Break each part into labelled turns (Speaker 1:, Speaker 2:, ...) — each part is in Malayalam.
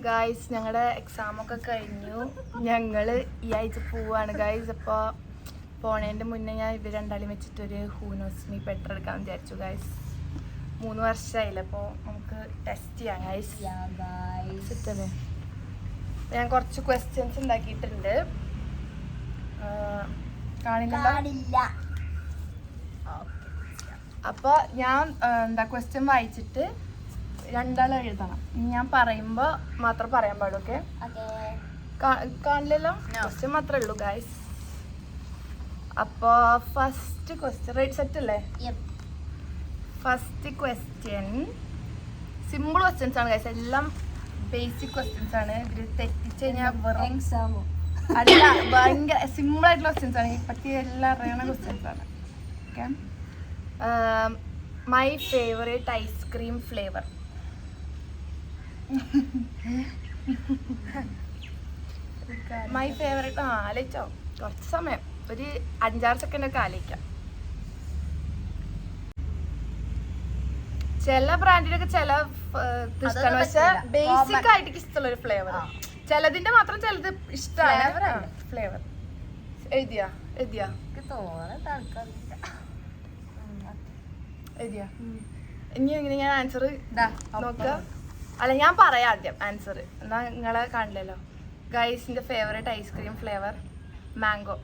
Speaker 1: ഗായ്സ് ഞങ്ങളുടെ എക്സാമൊക്കെ കഴിഞ്ഞു. ഞങ്ങൾ ഈ ആഴ്ച പോവാണ് ഗായ്സ്. അപ്പോൾ പോണേൻ്റെ മുന്നേ ഞാൻ ഇവർ രണ്ടാളും വെച്ചിട്ടൊരു ഹൂനോസ്മി പെട്ടർ എടുക്കാൻ വിചാരിച്ചു ഗായ്സ്. 3 വർഷമായില്ല, അപ്പോൾ നമുക്ക് ടെസ്റ്റ് ചെയ്യാം ഗായ്സ്. ഞാൻ കുറച്ച് ക്വസ്റ്റ്യൻസ് ഉണ്ടാക്കിയിട്ടുണ്ട്. കാണില്ല. അപ്പോൾ ഞാൻ ക്വസ്റ്റ്യൻ വായിച്ചിട്ട് രണ്ടാൾ എഴുതണം. ഞാൻ പറയുമ്പോൾ മാത്രം പറയാൻ പാടും. ഓക്കെ? കാണില്ലല്ലോ, ക്വസ്റ്റ്യൻ മാത്രമേ ഉള്ളൂ ഗായ്സ്. അപ്പോൾ ഫസ്റ്റ് ക്വസ്റ്റ്യൻ റൈറ്റ് സെറ്റ് അല്ലേ? ഫസ്റ്റ് ക്വസ്റ്റ്യൻ സിമ്പിൾ ക്വസ്റ്റ്യൻസ് ആണ് ഗായ്സ്. എല്ലാം ബേസിക് ക്വസ്റ്റ്യൻസ് ആണ്. ഇവർ തെറ്റിച്ച് കഴിഞ്ഞാൽ എക്സാമോ അല്ല, ഭയങ്കര സിമ്പിൾ ആയിട്ടുള്ള ക്വസ്റ്റ്യൻസ് ആണ്. പറ്റി എല്ലാം അറിയണ ക്വസ്റ്റ്യൻസ് ആണ്. Okay? My favourite ice cream flavour. My favourite ആലോചിച്ചോ, കുറച്ച് സമയം, ഒരു 5-6 സെക്കൻഡ് ഒക്കെ ആലോചിക്കാം. ചില ബ്രാൻഡിനൊക്കെ ചില ഇഷ്ടമാണ്, പക്ഷെ ബേസിക് ആയിട്ട് ഇഷ്ടമുള്ള ഒരു ഫ്ലേവർ. ചിലതിന്റെ മാത്രം ചിലത് ഇഷ്ടമാണ് ഫ്ലേവർ. എഴുതിയാ ഇനി എങ്ങനെ ഞാൻ ആൻസർ നോക്കുക? അല്ല, ഞാൻ പറയാം ആദ്യം ആൻസർ, എന്നാ നിങ്ങളെ കാണില്ലല്ലോ. ഗൈസിന്റെ favourite ice cream flavour mango.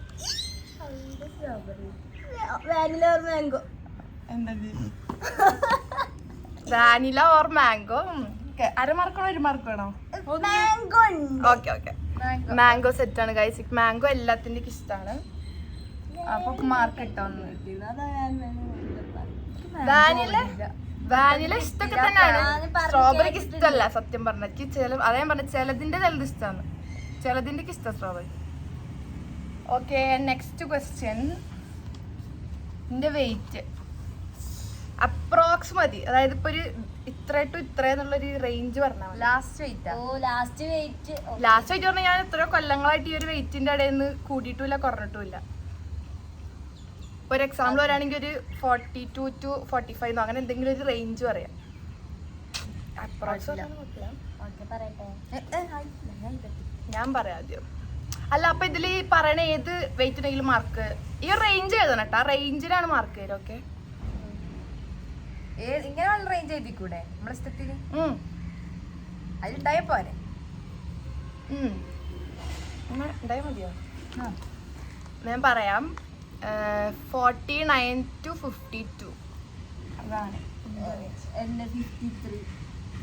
Speaker 1: Vanilla or mango? അരമാർക്കണോ 1 മാർക്ക് വേണോ? ഓക്കെ ഓക്കെ, മാംഗോ സെറ്റ് ആണ് ഗൈസ്. മാംഗോ എല്ലാത്തിൻ്റെ ഇഷ്ടമാണ്, അപ്പൊ മാർക്ക് കിട്ടുമെന്ന്. വാനില ഇഷ്ടമൊക്കെ തന്നെയാണ്, സ്ട്രോബെറിക്ക് ഇഷ്ടമല്ല സത്യം പറഞ്ഞ. അതേ പറഞ്ഞ ചിലതിന്റെ ചിലത് ഇഷ്ടമാണ്, ചിലതിന്റെ ഇഷ്ടം സ്ട്രോബെറി. Okay, next question. എന്റെ വെയിറ്റ് അപ്രോക്സ് മതി, അതായത് ഇപ്പൊ ഒരു ഇത്ര ടു ഇത്ര എന്നുള്ളൊരു റേഞ്ച് പറഞ്ഞാൽ മതി. ലാസ്റ്റ് വെയിറ്റ് പറഞ്ഞാൽ ഞാൻ എത്രയോ കൊല്ലങ്ങളായിട്ട് ഈ ഒരു വെയിറ്റിന്റെ ഇടയിൽ നിന്ന് കൂടിയിട്ടുമില്ല കുറഞ്ഞിട്ടുമില്ല. ഒരു എക്സാമ്പിൾ വരാണെങ്കിൽ ഒരു 42 to 45 അങ്ങനെ എന്തെങ്കിലും ഒരു റേഞ്ച് പറയാം. ഞാൻ പറയാം ആദ്യം. അല്ല, അപ്പൊ ഇതിൽ പറയണ ഏത് വെയിറ്റ് ഉണ്ടെങ്കിലും മാർക്ക് ഈ റേഞ്ച് എഴുതണം കേട്ടോ. ആ റേഞ്ചിലാണ് മാർക്ക് തരും. ഓക്കെ?
Speaker 2: ഇങ്ങനെയുള്ള റേഞ്ച് എഴുതിക്കൂടെ നമ്മുടെ ഇഷ്ടത്തിന്? അതിലുണ്ടായ പോരെ?
Speaker 1: ഉണ്ടായ മതിയോ? ഞാൻ പറയാം, 49 to 52. അതാണ്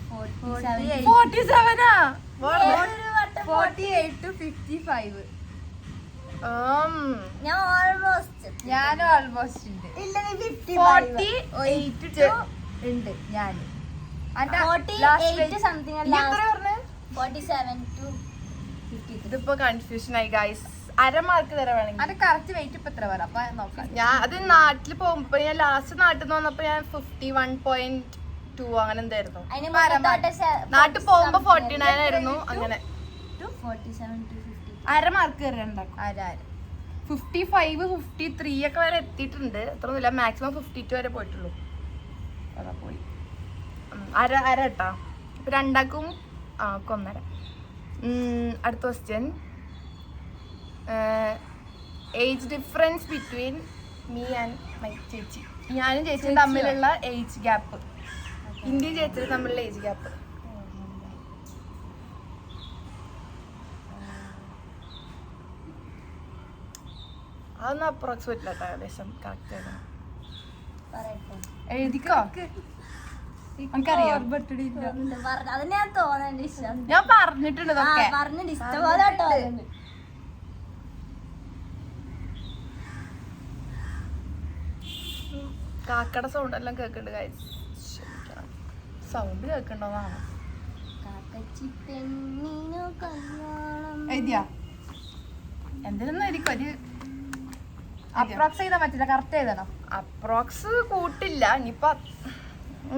Speaker 2: 48 to 55. ഞാനും ഓൾമോസ്റ്റ് ഉണ്ട്. 48 ഉണ്ട് ഞാൻ.
Speaker 1: ഇതിപ്പോ കൺഫ്യൂഷൻ ആയി ഗൈസ്. അരമാർക്ക് തരാൻ വേണമെങ്കിൽ
Speaker 2: അത് കറക്റ്റ് വെയിറ്റ് ഇപ്പൊ എത്ര വരാം അപ്പൊ നോക്കാം.
Speaker 1: ഞാൻ അത് നാട്ടിൽ പോകുമ്പോ, ഞാൻ ലാസ്റ്റ് നാട്ടിൽ നിന്ന് വന്നപ്പോ ഞാൻ 51.2 അങ്ങനെ എന്തായിരുന്നു. നാട്ടിൽ പോകുമ്പോ 49 ആയിരുന്നു. അങ്ങനെ അരമാർക്ക് തരാനുണ്ടാക്കും. 55, 53 ഒക്കെ വരെ എത്തിയിട്ടുണ്ട്. അത്രയൊന്നുമില്ല, മാക്സിമം 52 വരെ പോയിട്ടുള്ളൂ. അതാ പോയി. അര കേട്ടാ. ഇപ്പൊ രണ്ടാക്കും 1.5. അടുത്ത question. Age difference between me and my ചേച്ചി. ഞാനും ചേച്ചിയും തമ്മിലുള്ള ഏജ് ഗ്യാപ്പ്. ഇന്ത്യയും ചേച്ചിയും തമ്മിലുള്ള ഏജ് ഗ്യാപ്പ്. അതൊന്നും അപ്രോക്സിമേറ്റ് കേട്ടോ, ഏകദേശം കറക്റ്റ് ആയിരുന്നു. എഴുതിക്കോ, എനിക്കറിയാം. ഞാൻ പറഞ്ഞിട്ടുണ്ട് ഇതൊക്കെ. കാക്കയുടെ സൗണ്ട് എല്ലാം കേൾക്കുന്നുണ്ട് ഗൈസ്. സൗണ്ട് കേൾക്കണ്ടോന്നാണ്. എഴുതിയാ എന്തിനൊന്നും എഴുതിക്കോ. ഒരു
Speaker 2: അപ്രോക്സ് ചെയ്താൽ പറ്റില്ല, കറക്റ്റ് എഴുതണം.
Speaker 1: അപ്രോക്സ് കൂട്ടില്ല, ഇനിയിപ്പൊ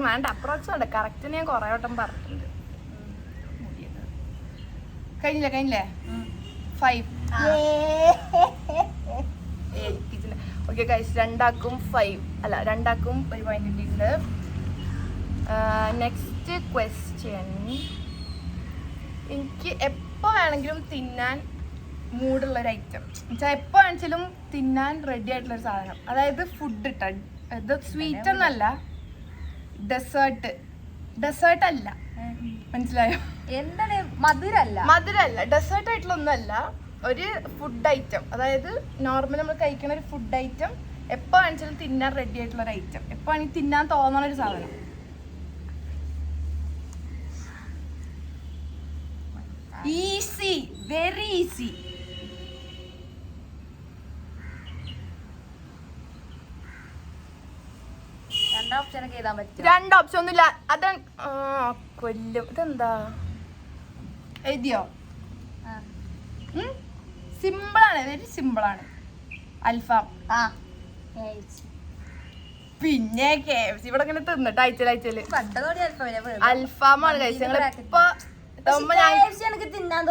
Speaker 1: വേണ്ട. അപ്രോക്സ് വേണ്ട, കറക്റ്റ് ഞാൻ കുറെ വട്ടം പറഞ്ഞിട്ടുണ്ട്. കഴിഞ്ഞില്ലേ 5. ഓക്കെ ഗൈസ്, രണ്ടാക്കും 5 അല്ല, രണ്ടാക്കും 1 പോയിന്റ് കിട്ടിയിട്ടുണ്ട്. Next question. എനിക്ക് എപ്പോൾ വേണമെങ്കിലും തിന്നാൻ മൂടുള്ളൊരു ഐറ്റം എന്നുവെച്ചാൽ എപ്പോൾ വേണമെങ്കിലും തിന്നാൻ റെഡി ആയിട്ടുള്ളൊരു സാധനം. അതായത് ഫുഡ് ഇട്ട ഇത് സ്വീറ്റ് ഒന്നല്ല, ഡെസേർട്ട് അല്ല, മനസ്സിലായോ?
Speaker 2: എന്താണ്? മധുരല്ല,
Speaker 1: ഡെസേർട്ട് ആയിട്ടുള്ള ഒന്നല്ല, ഒരു ഫുഡ് ഐറ്റം. അതായത് നോർമൽ നമ്മൾ കഴിക്കുന്ന ഒരു ഫുഡ് ഐറ്റം, എപ്പോൾ വേണമെങ്കിലും തിന്നാൻ റെഡി ആയിട്ടുള്ള ഒരു ഐറ്റം, എപ്പോൾ വേണമെങ്കിൽ തിന്നാൻ തോന്നണ ഒരു സാധനം. Easy, very easy. രണ്ട് ഓപ്ഷൻ ഒന്നുമില്ല. അത് കൊല്ലും. ഇതെന്താ എഴുതിയോ? സിമ്പിളാണ്, വെരി സിമ്പിളാണ്. അൽഫാം. പിന്നെ KFC ഇവിടെ ഇങ്ങനെ തിന്നിട്ട് അയച്ചല് അൽഫാമാണ് കഴിച്ചത്. ഞങ്ങൾ ഇപ്പൊ തിന്നാൻ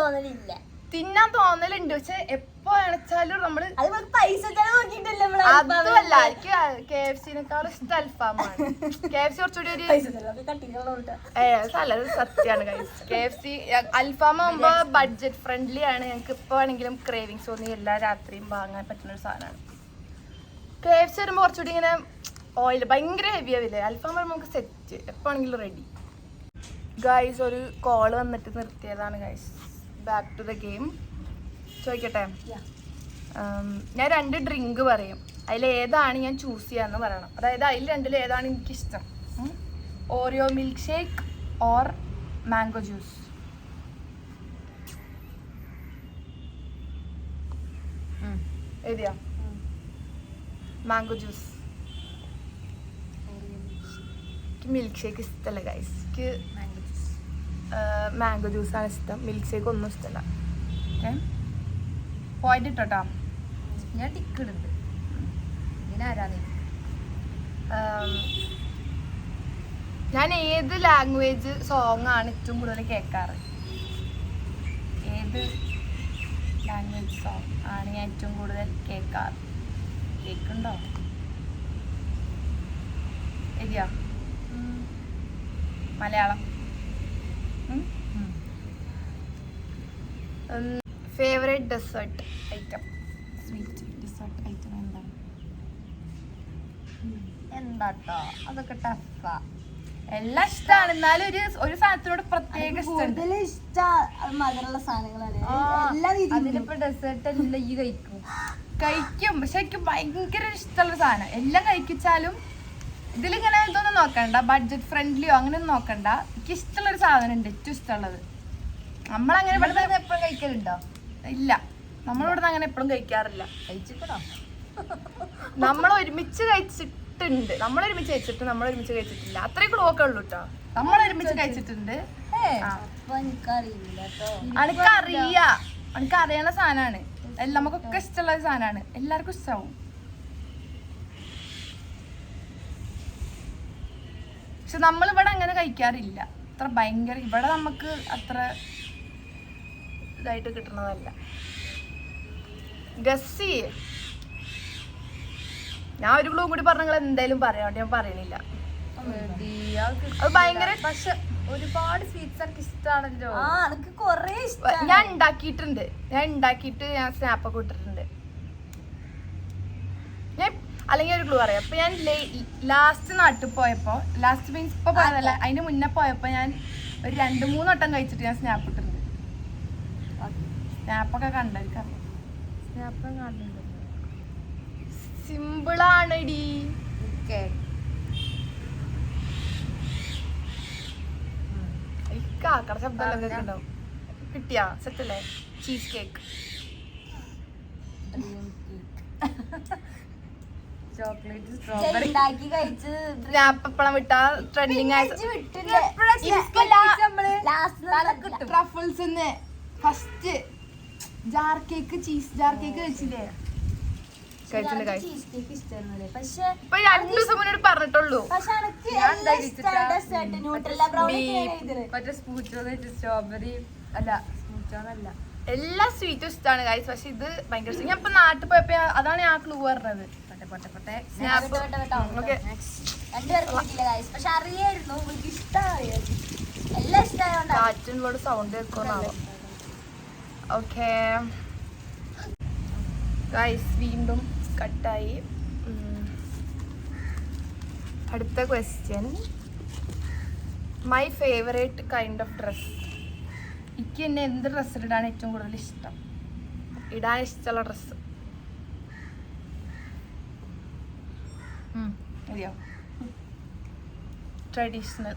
Speaker 1: തോന്നലുണ്ട്, പക്ഷെ എപ്പോ അണച്ചാലും നമ്മള് അതുമല്ല, എനിക്ക് KFC-നേക്കാളും ഇഷ്ടം അൽഫാമാണ്. KFC കുറച്ചുകൂടി ഒരു സത്യമാണ് കഴിച്ചത്. KFC അൽഫാം ആകുമ്പോ ബഡ്ജറ്റ് ഫ്രണ്ട്ലി ആണ്. ഞങ്ങൾക്ക് ഇപ്പൊ ആണെങ്കിലും ക്രേവിങ്സ് തോന്നി എല്ലാ രാത്രിയും വാങ്ങാൻ പറ്റുന്ന ഒരു സാധനമാണ്. KFC വരുമ്പോ കുറച്ചുകൂടി ഇങ്ങനെ ഓയിൽ ഭയങ്കര ഹെവി ആവില്ലേ, അൽഫാം വരുമ്പോൾ നമുക്ക് സെറ്റ് എപ്പോ ആണെങ്കിലും റെഡി. ഗൈസ്, ഒരു കോള് വന്നിട്ട് നിർത്തിയതാണ് guys. Back to the game. ചോദിക്കട്ടെ, ഞാൻ 2 ഡ്രിങ്ക് പറയും, അതിൽ ഏതാണ് ഞാൻ ചൂസ് ചെയ്യാന്ന് പറയണം. അതായത് അതിൽ രണ്ടിൽ ഏതാണ് എനിക്കിഷ്ടം. Oreo milkshake or mango juice. എഴുതിയാ? Mango juice. എനിക്ക് മിൽക്ക് ഷേക്ക് ഇഷ്ടമല്ല ഗൈസ്. എനിക്ക് മാംഗോ ജ്യൂസാണ് ഇഷ്ടം. മിൽക്ക് ഷേക്ക് ഒന്നും ഇഷ്ടമല്ല. ഓക്കെ, പോയിന്റ് ഇട്ടോട്ടാ.
Speaker 2: ഞാൻ ടിക്കിടുണ്ട്. ഇതിനാരാണ്?
Speaker 1: ഞാൻ ഏത് ലാംഗ്വേജ് സോങ് ആണ് ഏറ്റവും കൂടുതൽ കേൾക്കാറ്? ഏത് ലാംഗ്വേജ് സോങ് ആണ് ഞാൻ ഏറ്റവും കൂടുതൽ കേൾക്കാറ്? കേൾക്കുന്നുണ്ടോ? എഴുതിയാ? Malayalam. Favourite dessert item, sweet dessert item എന്താണ്?
Speaker 2: എന്താട്ടോ അതൊക്കെ ടഫാ.
Speaker 1: എല്ലാം ഇഷ്ടമാണ്, എന്നാലും ഒരു സാധനത്തിനോട് പ്രത്യേക
Speaker 2: അതിലിപ്പോ ഡെസേർട്ട് എല്ലാം ഈ
Speaker 1: കഴിക്കും. പക്ഷെ എനിക്ക് ഭയങ്കര ഇഷ്ടമുള്ള സാധനം. എല്ലാം കഴിച്ചാലും ഇതിലിങ്ങനെ ഇതൊന്നും നോക്കണ്ട, ബഡ്ജറ്റ് ഫ്രണ്ട്ലിയോ അങ്ങനെയൊന്നും നോക്കണ്ട. എനിക്ക് ഇഷ്ടമുള്ളൊരു സാധനം ഉണ്ട്, ഏറ്റവും ഇഷ്ടമുള്ളത്. നമ്മളങ്ങനെ ഇവിടെ
Speaker 2: എപ്പോഴും കഴിക്കലുണ്ടോ?
Speaker 1: ഇല്ല, നമ്മളിവിടുന്ന് അങ്ങനെ എപ്പോഴും കഴിക്കാറില്ല.
Speaker 2: കഴിച്ചിട്ടോ?
Speaker 1: നമ്മൾ ഒരുമിച്ച് കഴിച്ചിട്ടുണ്ട്, നമ്മളൊരുമിച്ച് കഴിച്ചിട്ട് നമ്മളൊരുമിച്ച് കഴിച്ചിട്ടില്ല. അത്രയും ക്ലൂക്കെ ഉള്ളൂ കേട്ടോ. നമ്മളൊരുമിച്ച് കഴിച്ചിട്ടുണ്ട്. എനിക്കറിയണ സാധനമാണ്, നമുക്കൊക്കെ ഇഷ്ടമുള്ള ഒരു സാധനമാണ്, എല്ലാവർക്കും ഇഷ്ടമാവും. പക്ഷെ നമ്മളിവിടെ അങ്ങനെ കഴിക്കാറില്ല, അത്ര ഭയങ്കര ഇവിടെ നമുക്ക് അത്ര ഇതായിട്ട് കിട്ടണതല്ല. ഗസ്സി, ഞാൻ ഒരു ക്ലൂ കൂടി പറഞ്ഞ നിങ്ങൾ എന്തായാലും പറയാം, ഞാൻ പറയണില്ല. അത് ഭയങ്കര,
Speaker 2: പക്ഷെ ഒരുപാട് സ്വീറ്റ്സ് എനിക്ക് ഇഷ്ടമാണല്ലോ.
Speaker 1: ഞാൻ ഉണ്ടാക്കിയിട്ടുണ്ട്, ഞാൻ സ്നാപ്പൊക്കെ ഇട്ടിട്ടുണ്ട്. ഞാൻ അല്ലെങ്കിൽ ഒരു ക്ലൂ പറയാം. അപ്പൊ ഞാൻ ലാസ്റ്റ് നാട്ടിൽ പോയപ്പോ, ലാസ്റ്റ് മീൻസ് ഇപ്പൊ പോയതല്ല, അതിന് മുന്നേ പോയപ്പോ ഞാൻ ഒരു 2-3 വട്ടം കഴിച്ചിട്ട് ഞാൻ സ്നാപ്പ് ഇട്ടിട്ടുണ്ട്. സ്നാപ്പൊക്കെ കണ്ടറിയാം. സിമ്പിളാണെടി. കാക്കട ശബ്ദം ഉണ്ടാവും. കിട്ടിയാ? സെറ്റല്ലേ? Cheesecake.
Speaker 2: ചോക്ലേറ്റ് സ്ട്രോബെറി
Speaker 1: ഞാപ്പപ്പളം വിട്ടാ trending truffles first jar cake, cheese jar cake കഴിച്ചില്ലേ? കഴിച്ചിട്ടുണ്ട്. ഇപ്പൊ 2 ദിവസം മുന്നോട്ട് പറഞ്ഞിട്ടുള്ളൂ.
Speaker 2: സ്ട്രോബെറി അല്ല, സ്മൂത്തോന്നല്ല,
Speaker 1: എല്ലാ സ്വീറ്റും ഇഷ്ടമാണ് ഗൈസ്. പക്ഷെ ഇത് ഭയങ്കര ഞാൻ ഇപ്പൊ നാട്ടിൽ പോയപ്പോ അതാണ് ഞാൻ ക്ലൂ പറഞ്ഞത്.
Speaker 2: പക്ഷെ അറിയായിരുന്നു, എനിക്ക് ഇഷ്ടമായി.
Speaker 1: കാറ്റിനോട് സൗണ്ട് കേൾക്കുന്നാവും. ഓക്കെ ഗൈസ്, വീണ്ടും കട്ടായി. അടുത്ത question, my favourite kind of dress. എനിക്ക് എന്നെ എന്ത് ഡ്രസ്സിൽ ഇടാൻ ഏറ്റവും കൂടുതൽ ഇഷ്ടം, ഇടാൻ ഇഷ്ടമുള്ള ഡ്രസ്സ് അറിയോ? ട്രഡീഷണൽ.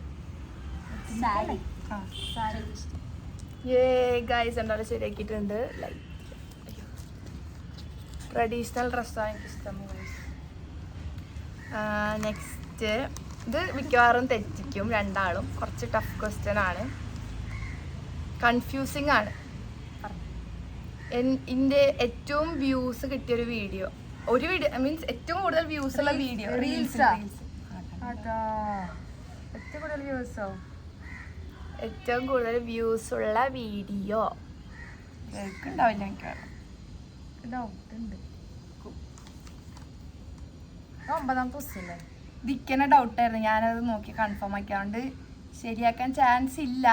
Speaker 1: ഗൈസ് എന്തായാലും ശരിയാക്കിയിട്ടുണ്ട്. ലൈക്ക് ട്രഡീഷണൽ ഡ്രസ്സാണ് എനിക്കിഷ്ടം. നെക്സ്റ്റ്, ഇത് മിക്കവാറും തെറ്റിക്കും രണ്ടാളും. കുറച്ച് ടഫ് ക്വസ്റ്റ്യൻ ആണ്, കൺഫ്യൂസിങ് ആണ്. എൻ്റെ ഏറ്റവും വ്യൂസ് കിട്ടിയൊരു വീഡിയോ, ഒരു വീഡിയോ മീൻസ് ഏറ്റവും കൂടുതൽ വ്യൂസ് ഉള്ള വീഡിയോ. ഏറ്റവും കൂടുതൽ വ്യൂസ് ഉള്ള വീഡിയോ കേൾക്കുന്നുണ്ടാവില്ല എനിക്ക്. ദിക്കനെ ഡൗട്ടായിരുന്നു, ഞാനത് നോക്കി കൺഫേം ആക്കിയാണ്ട് ശരിയാക്കാൻ ചാൻസ് ഇല്ല.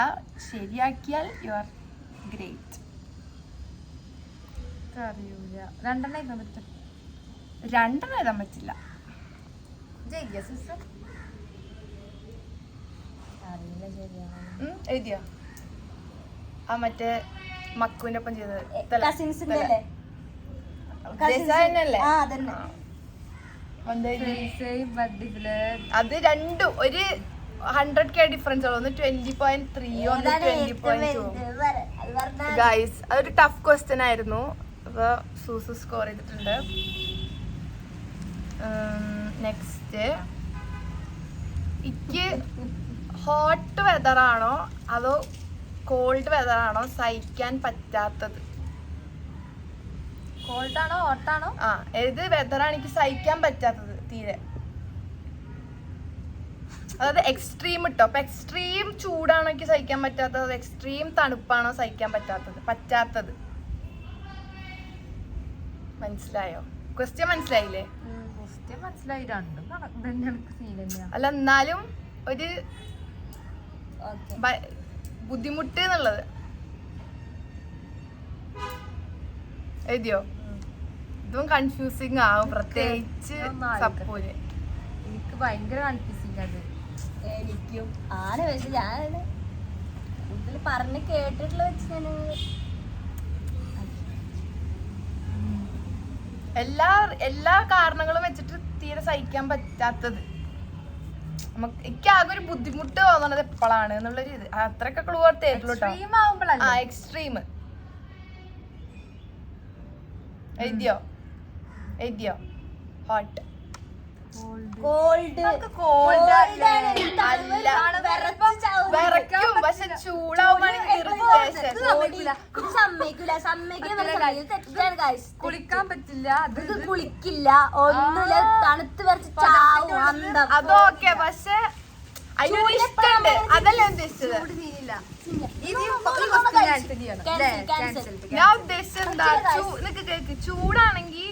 Speaker 1: ശരിയാക്കിയാൽ യു ആർ ഗ്രേറ്റ്. രണ്ടെണ്ണം എഴുതാൻ പറ്റില്ല. എഴുതിയോ? ആ മറ്റേ മക്കുവിന്റെ ഒപ്പം ചെയ്തത് അത് രണ്ടും ഒരു 100K ഡിഫറൻസ് ഉള്ളു. ഒന്ന് 20.3 ഒന്ന് 20.2. ഗൈസ്, അതൊരു ടഫ് ക്വസ്റ്റ്യൻ ആയിരുന്നു. അപ്പൊ സൂസു സ്കോർ ചെയ്തിട്ടുണ്ട്. നെക്സ്റ്റ്, എനിക്ക് ഹോട്ട് വെതറാണോ അതോ കോൾഡ് വെതറാണോ സഹിക്കാൻ പറ്റാത്തത്?
Speaker 2: കോൾഡാണോ ഹോട്ടാണോ?
Speaker 1: ആ, ഏത് വെതറാണ് എനിക്ക് സഹിക്കാൻ പറ്റാത്തത് തീരെ? അതായത് എക്സ്ട്രീം ഇട്ടോ. അപ്പൊ എക്സ്ട്രീം ചൂടാണോ എനിക്ക് സഹിക്കാൻ പറ്റാത്തത്, എക്സ്ട്രീം തണുപ്പാണോ സഹിക്കാൻ പറ്റാത്തത്? മനസ്സിലായോ? ക്വസ്റ്റ്യൻ മനസ്സിലായില്ലേ?
Speaker 2: മനസ്സിലായി. രണ്ടും
Speaker 1: അല്ല, എന്നാലും ഒരു ബുദ്ധിമുട്ട് എന്നുള്ളത് എഴുതിയോ? ഇതും കൺഫ്യൂസിങ് ആവും, പ്രത്യേകിച്ച് സപ്പോര്.
Speaker 2: എനിക്ക് ഭയങ്കര കൺഫ്യൂസിങ് അത്.
Speaker 3: എനിക്കും ആണ്. പക്ഷെ ഞാൻ കൂടുതൽ പറഞ്ഞ് കേട്ടിട്ടുള്ള വെച്ച് ഞാൻ
Speaker 1: എല്ലാ കാരണങ്ങളും വെച്ചിട്ട് തീരെ സഹിക്കാൻ പറ്റാത്തത്. എനിക്ക് ആകെ ഒരു ബുദ്ധിമുട്ട് തോന്നണത് എപ്പോഴാണ് എന്നുള്ളൊരു ഇത്. അത്രയൊക്കെ ക്ലൂ തരുള്ളൂ കേട്ടോ. ആ, എക്സ്ട്രീം. എഴുതിയോ? ഹോട്ട്. വിറയ്ക്കും, പക്ഷെ
Speaker 2: കുളിക്കാൻ പറ്റില്ല,
Speaker 3: കുളിക്കില്ല, ഒന്നുമില്ല, തണുത്ത് വരച്ച് ചാവും.
Speaker 1: അതൊക്കെ പക്ഷെ അതിനൊരു ഇഷ്ടമുണ്ട്, അതല്ല ഉദ്ദേശിച്ചത്. ഞാൻ ഉദ്ദേശിച്ചത് എന്താ, കേക്ക് ചൂടാണെങ്കിൽ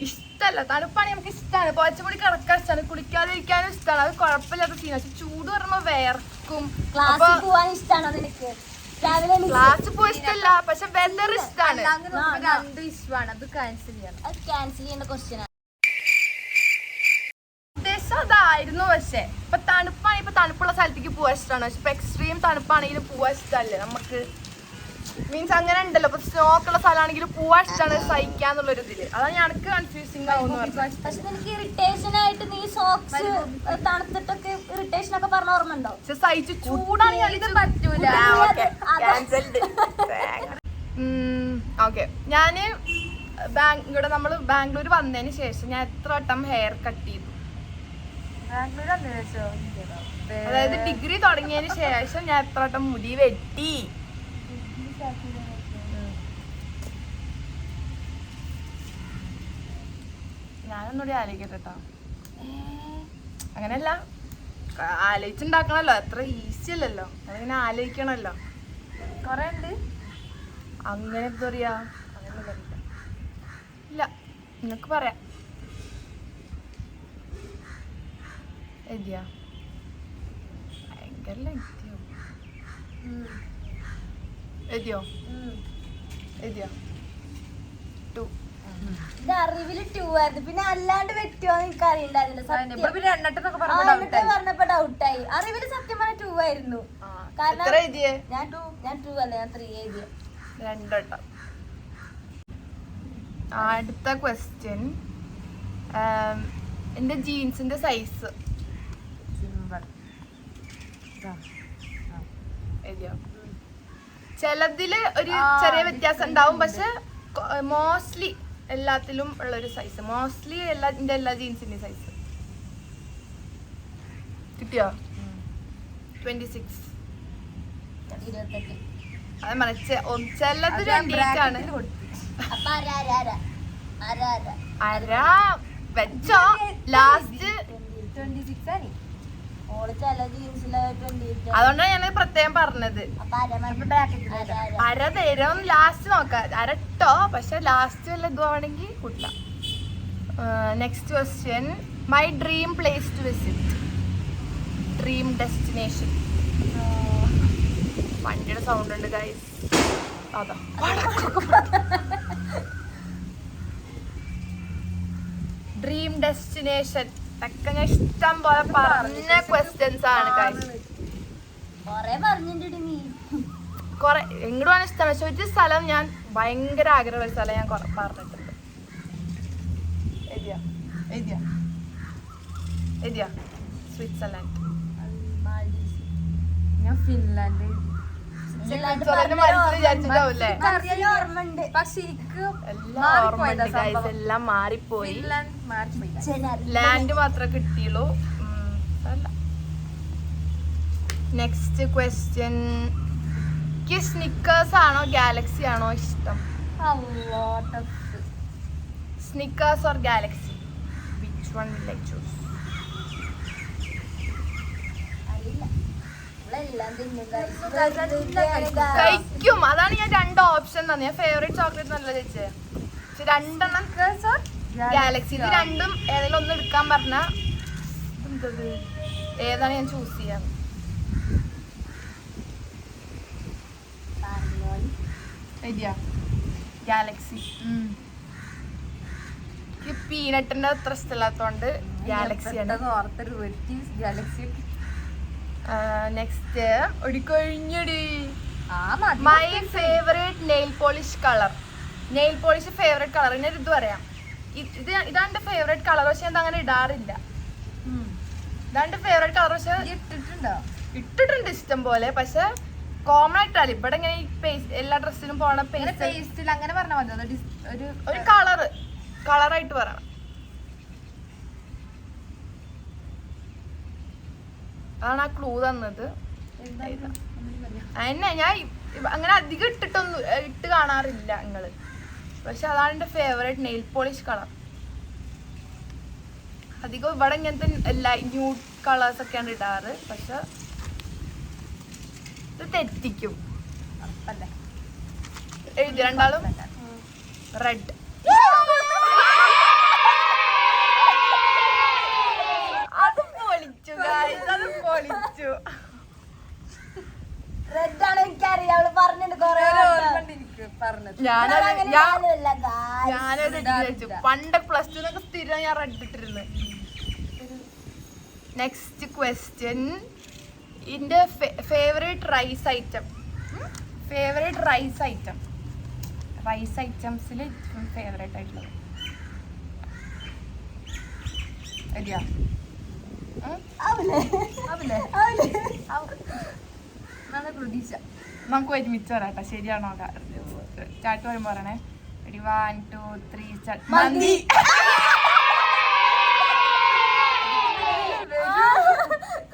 Speaker 1: ഇഷ്ടല്ല, തണുപ്പാണെങ്കിൽ നമുക്ക് ഇഷ്ടമാണ്. പോച്ചപ്പൊടി കിടക്കാൻ ഇഷ്ടമാണ്, കുളിക്കാതിരിക്കാനും ഇഷ്ടമാണ്. അത് കുഴപ്പമില്ലാത്ത സീൻ. പക്ഷെ ചൂട് പറയുമ്പോ വേർക്കും.
Speaker 3: ക്ലാസ്സിൽ പോവാൻ ഇഷ്ടമാണോ നിനക്ക്?
Speaker 1: ക്ലാസ്സിൽ പോയി ഇഷ്ടമല്ല, പക്ഷെ വെതർ ഇഷ്ടമാണ്.
Speaker 2: രണ്ടും ഇഷ്ടമാണ്. അത് ക്യാൻസൽ ചെയ്യണം.
Speaker 3: അത് ക്യാൻസൽ ചെയ്യേണ്ട ക്വസ്റ്റ്യൻ ആണ്.
Speaker 1: ഉദ്ദേശം അതായിരുന്നു. പക്ഷെ ഇപ്പൊ തണുപ്പാണെങ്കിൽ ഇപ്പൊ തണുപ്പുള്ള സ്ഥലത്തേക്ക് പോവാൻ ഇഷ്ടമാണ്. പക്ഷെ ഇപ്പൊ എക്സ്ട്രീം തണുപ്പാണെങ്കിലും പോവാൻ ഇഷ്ടമല്ലേ നമുക്ക്? മീൻസ് അങ്ങനെ ഉണ്ടല്ലോ, ഇപ്പൊ സ്നോ ഒക്കെ ഉള്ള സ്ഥലമാണെങ്കിലും പോവാൻ ഇഷ്ടമാണ്, സഹിക്കാന്നുള്ളൊരു ഇതില്. അതാണ് ഞങ്ങൾക്ക് കൺഫ്യൂസിങ് ആവുന്നു.
Speaker 3: പക്ഷെ നിനക്ക് ഇറിറ്റേഷൻ ആയിട്ട് നീ സോക്സ് തണുത്തിട്ടൊക്കെ ഇറിറ്റേഷൻ ഒക്കെ പറഞ്ഞ ഓർമ്മ ഉണ്ടോ?
Speaker 1: പക്ഷെ സഹിച്ച് ചൂടാണെങ്കിൽ പറ്റൂല. ഓക്കെ, ഞാന് ഇവിടെ നമ്മള് ബാംഗ്ലൂർ വന്നതിന് ശേഷം ഞാൻ എത്ര വട്ടം ഹെയർ കട്ട് ചെയ്തു? അതായത് ഡിഗ്രി തുടങ്ങിയതിന് ശേഷം ഞാൻ എത്ര വട്ടം മുടി വെട്ടി? ഞാനൊന്നുകൂടി ആലോചിക്കട്ടെ കേട്ടോ. അങ്ങനെയല്ല, ആലോചിച്ചുണ്ടാക്കണല്ലോ, അത്ര ഈസി അല്ലല്ലോ. അതിങ്ങനെ ആലോചിക്കണല്ലോ.
Speaker 2: കൊറേ ഉണ്ട്.
Speaker 1: അങ്ങനെ എന്താ പറയാ, അങ്ങനെ പറയില്ല. ഇല്ല, നിങ്ങക്ക് പറയാം. എഴുതിയാ ഭയങ്കര ലെങ്തിയാവും. എഴുതിയോ? എഴുതിയോ? 2.
Speaker 3: ഇത് അറിവില് 2 ആയിരുന്നു. പിന്നെ അല്ലാണ്ട് വെറ്റുമോന്ന് എനിക്ക് അറിയണ്ടായിരുന്നില്ല.
Speaker 2: പിന്നെ എണ്ണട്ടെന്നൊക്കെ
Speaker 3: പറഞ്ഞപ്പോ ഡൗട്ടായി. അറിവില് സത്യം പറഞ്ഞ 2 ആയിരുന്നു. കാരണം
Speaker 1: എത്ര എഴുതിയേ?
Speaker 3: ഞാൻ 2 അല്ല, ഞാൻ 3 എഴുതിയ.
Speaker 1: 2 കേട്ടോ. അടുത്ത ക്വസ്റ്റ്യൻ, എന്റെ ജീൻസിന്റെ സൈസ് എഴുതിയോ? ചിലതില് ഒരു ചെറിയ വ്യത്യാസം ഉണ്ടാവും, പക്ഷെ മോസ്റ്റ്ലി എല്ലാത്തിലും ഉള്ള ഒരു സൈസ്. മോസ്റ്റ്ലി എല്ലാ ജീൻസിന്റെ സൈസ് കിട്ടിയോ? 26.
Speaker 3: 28.
Speaker 1: അത് ചിലത് 28 ആണ്.
Speaker 3: അപ്പൊ
Speaker 1: അര വെച്ചോ ലാസ്റ്റ്.
Speaker 2: 26 ആണ്.
Speaker 3: ഓള് ചില ജീൻസില് 28.
Speaker 1: അതുകൊണ്ടാണ് ഞാൻ പ്രത്യേകം പറഞ്ഞത്. അര തരും ലാസ്റ്റ് നോക്കാം. അരട്ടോ, പക്ഷെ ലാസ്റ്റ് വല്ല ഇതുവാണെങ്കിൽ കൂട്ടില്ല. Next question, my dream place to visit, dream destination. വണ്ടിയുടെ സൗണ്ട് ഉണ്ട് ഗൈസ്. അതാ ഡ്രീം ഡെസ്റ്റിനേഷൻ ഒക്കെ ഞാൻ ഇഷ്ടം പോലെ പറഞ്ഞ ക്വസ്റ്റ്യൻസ് ആണ് ഗൈസ്.
Speaker 3: കൊറേ പറഞ്ഞിട്ടുണ്ട് നീ.
Speaker 1: കൊറേ എങ്ങോട്ടാണ് ഇഷ്ടം, പക്ഷെ ഒരു സ്ഥലം ഞാൻ ഭയങ്കര ആഗ്രഹമുള്ള സ്ഥലം ഞാൻ പറഞ്ഞിട്ടുണ്ട്. എഴുതിയാ? സ്വിറ്റ്സർലാൻഡ്.
Speaker 2: ഞാൻ ഫിൻലാൻഡ്.
Speaker 1: വിചാരിച്ചിട്ടാവൂല്ലേ?
Speaker 3: ഓർമ്മണ്ട്.
Speaker 2: പക്ഷെ എനിക്ക്
Speaker 1: എല്ലാം മാറിപ്പോയി.
Speaker 2: ഫിൻലാൻഡ് മാറിപ്പോയി.
Speaker 1: ലാൻഡ് മാത്രമേ കിട്ടിയുള്ളൂ. നെക്സ്റ്റ് ക്വസ്റ്റ്യൻ, സ്നിക്കേഴ്സ് ആണോ ഗാലക്സി ആണോ ഇഷ്ടം? Snickers or Galaxy, which one will I choose? കഴിക്കും, അതാണ് ഞാൻ 2 ഓപ്ഷൻ തന്നെ. ഞാൻ ഫേവറേറ്റ് ചോക്ലേറ്റ് നല്ല ചോദിച്ചേ, പക്ഷെ 2 ഗാലക്സി. ഇത് രണ്ടും ഏതെങ്കിലും ഒന്ന് എടുക്കാൻ പറഞ്ഞ ഏതാണ് ഞാൻ ചൂസ് ചെയ്യാൻ? ഗാലക്സി. പീനട്ടിന്റെ അത്ര ഇഷ്ടമില്ലാത്തോണ്ട് ഗാലക്സിയാണ്.
Speaker 2: ഗാലക്സി.
Speaker 1: നെക്സ്റ്റ് ഒരു കഴിഞ്ഞടി, my favourite nail polish colour. Nail polish favourite colour. ഞാൻ ഇത് പറയാം, ഇതാണ് എന്റെ ഫേവറേറ്റ് കളർ, പക്ഷെ എന്താ അങ്ങനെ ഇടാറില്ല. ഇതാണ് എന്റെ ഫേവറേറ്റ് കളർ, പക്ഷെ ഇട്ടിട്ടുണ്ട് ഇഷ്ടം പോലെ, പക്ഷെ കോമൺ ആയിട്ടാണ് ഇവിടെ ഇങ്ങനെ എല്ലാ ഡ്രസ്സിനും പോണ പേസ്റ്റിൽ
Speaker 2: അങ്ങനെ പറഞ്ഞാൽ മതി.
Speaker 1: ഒരു കളറായിട്ട് പറയണം. അതാണ് ആ ക്ലൂ തന്നത്. അതന്നെ ഞാൻ അങ്ങനെ അധികം ഇട്ട് കാണാറില്ല നിങ്ങള്, പക്ഷെ അതാണ് എന്റെ ഫേവറേറ്റ് നെയിൽ പോളിഷ് കളർ. അധികം ഇവിടെ ഇങ്ങനത്തെ ന്യൂഡ് കളേഴ്സ് ഒക്കെയാണ് ഇടാറ്, പക്ഷെ ഇത് തെറ്റിക്കും. എഴുതി രണ്ടാളും റെഡ്. അത് പൊളിച്ചു guys, അത് പൊളിച്ചു.
Speaker 3: റെഡാണ് എനിക്കറിയാം, അവള് പറഞ്ഞിട്ട് കൊറേ
Speaker 1: ഞാനത് വിചാരിച്ചു. പണ്ട് +2 എന്നൊക്കെ സ്ഥിരം ഞാൻ റെഡ് ഇട്ടിരുന്നു. നെക്സ്റ്റ് ക്വസ്റ്റ്യൻ, എന്റെ ഫേവറേറ്റ് റൈസ് ഐറ്റം. റൈസ് ഐറ്റംസിൽ ഫേവറേറ്റ് ആയിട്ടുള്ളത് നമുക്ക് ഒരുമിച്ച് പറയാട്ടോ, ശരിയാണോ? ചാട്ട് വരുമ്പോ പറയണേ. 1 2 3 മന്തി.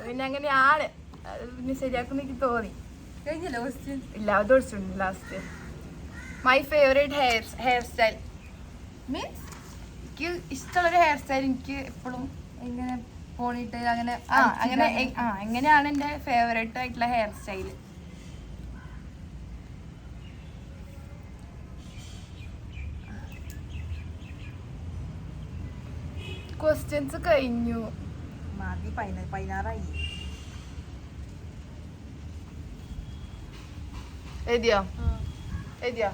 Speaker 1: പിന്നെ അങ്ങനെയാണ്, പിന്നെ ശരിയാക്കുന്ന എനിക്ക് തോന്നി. ഇല്ല, അത് ഒഴിച്ചിട്ടുണ്ട് last. My favourite hair style means എനിക്ക് ഇഷ്ടമുള്ളൊരു ഹെയർ സ്റ്റൈൽ. എനിക്ക് എപ്പോഴും
Speaker 2: ഇങ്ങനെ പോണിട്ട് അങ്ങനെ
Speaker 1: എങ്ങനെയാണ് എൻ്റെ ഫേവറേറ്റ് ആയിട്ടുള്ള ഹെയർ സ്റ്റൈൽ. ക്വസ്റ്റ്യൻസ് കഴിഞ്ഞു.
Speaker 2: 16 ആയി.
Speaker 1: എഴുതിയോ എഴുതിയോ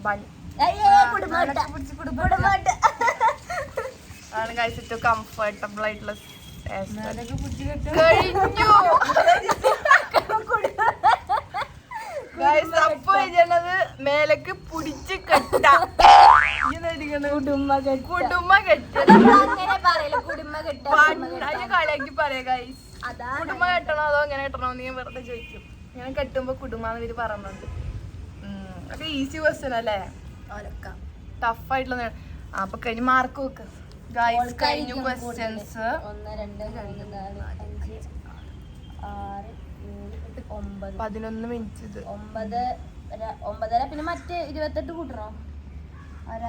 Speaker 1: ബൺ ആണ് കഴിച്ചിട്ട് കംഫർട്ടബിൾ ആയിട്ടുള്ള കഴിഞ്ഞു ചെയ്യണത് മേലേക്ക് പിടിച്ച് കെട്ട കുടുംബ കളിയാക്കി പറയാ ഗൈസ് കുടുംബ കെട്ടണോ അതോ ഇങ്ങനെ കെട്ടണോ എന്ന് ഞാൻ വെറുതെ ചോദിക്കും ഇങ്ങനെ കെട്ടുമ്പോ കുടുംബാന്ന് ഇവര് പറയുന്നുണ്ട് ഒക്കെ ഈസി ക്വസ്റ്റ്യൻ അല്ലേ ടഫ് ആയിട്ടുള്ള അപ്പൊ കഴിഞ്ഞ് മാർക്ക് വെക്ക് ഗൈസ് കഴിഞ്ഞു ക്വസ്റ്റ്യൻസ്
Speaker 3: 1 2 3 4 5 6 7 8 9
Speaker 1: 11 മിനിറ്റ് ഇത്
Speaker 3: 9 പിന്നെ മറ്റേ 28 കൂട്ടണോ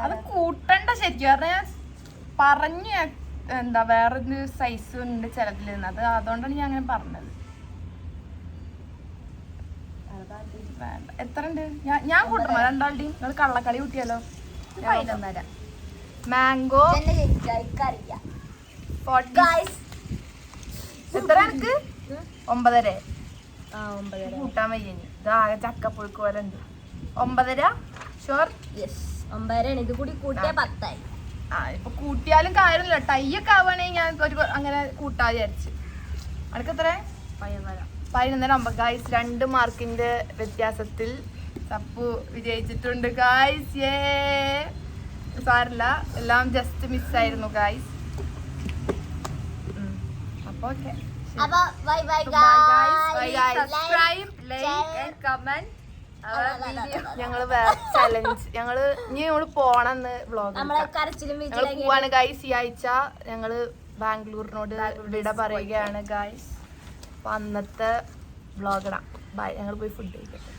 Speaker 1: അത് കൂട്ടണ്ട ശരിക്കും കാരണം ഞാൻ പറഞ്ഞു എന്താ വേറൊരു സൈസ് ഉണ്ട് ചിലതിൽ അത് അതുകൊണ്ടാണ് ഞാൻ അങ്ങനെ പറഞ്ഞത് വേണ്ട എത്ര ഉണ്ട് ഞാൻ കൂട്ടണോ രണ്ടാളുടെയും നിങ്ങൾ കള്ളക്കളി കൂട്ടിയാലോ മാംഗോ എത്ര എനിക്ക് 9:30 കൂട്ടാൻ വയ്യനി ഇത് ആകെ ചക്കപ്പുഴുക്ക് പോലെ ഉണ്ട് 9:30 ഷുവർ
Speaker 3: 9 ഇത് കൂടി കൂട്ടിയാ 10 ആയി
Speaker 1: ഇപ്പൊ കൂട്ടിയാലും കാര്യമില്ല ടൈ ഒക്കെ ആവുകയാണെങ്കിൽ ഞാൻ ഒരു അങ്ങനെ കൂട്ടാ വിചാരിച്ചു അനക്ക് എത്ര 11:30 ഗായ്സ് 2 മാർക്കിന്റെ വ്യത്യാസത്തിൽ തപ്പു വിജയിച്ചിട്ടുണ്ട് ഗായ്സ് സാരില്ല എല്ലാം ജസ്റ്റ് മിസ്സായിരുന്നു ഗായ്സ് അപ്പൊ okay
Speaker 3: bye bye
Speaker 2: subscribe like and comment
Speaker 1: ഞങ്ങള് വേറെ ചലഞ്ച് ഞങ്ങള് പോണെന്ന് വ്ളോഗ് ഞങ്ങള് പോവാണ് ഗൈസ് ഈ ആഴ്ച ഞങ്ങള് ബാംഗ്ലൂരിനോട് വിട പറയുകയാണ് ഗൈസ് അപ്പൊ അന്നത്തെ വ്ളോഗ് ഇടാം ബൈ ഞങ്ങൾ പോയി ഫുഡ് കഴിക്കട്ടെ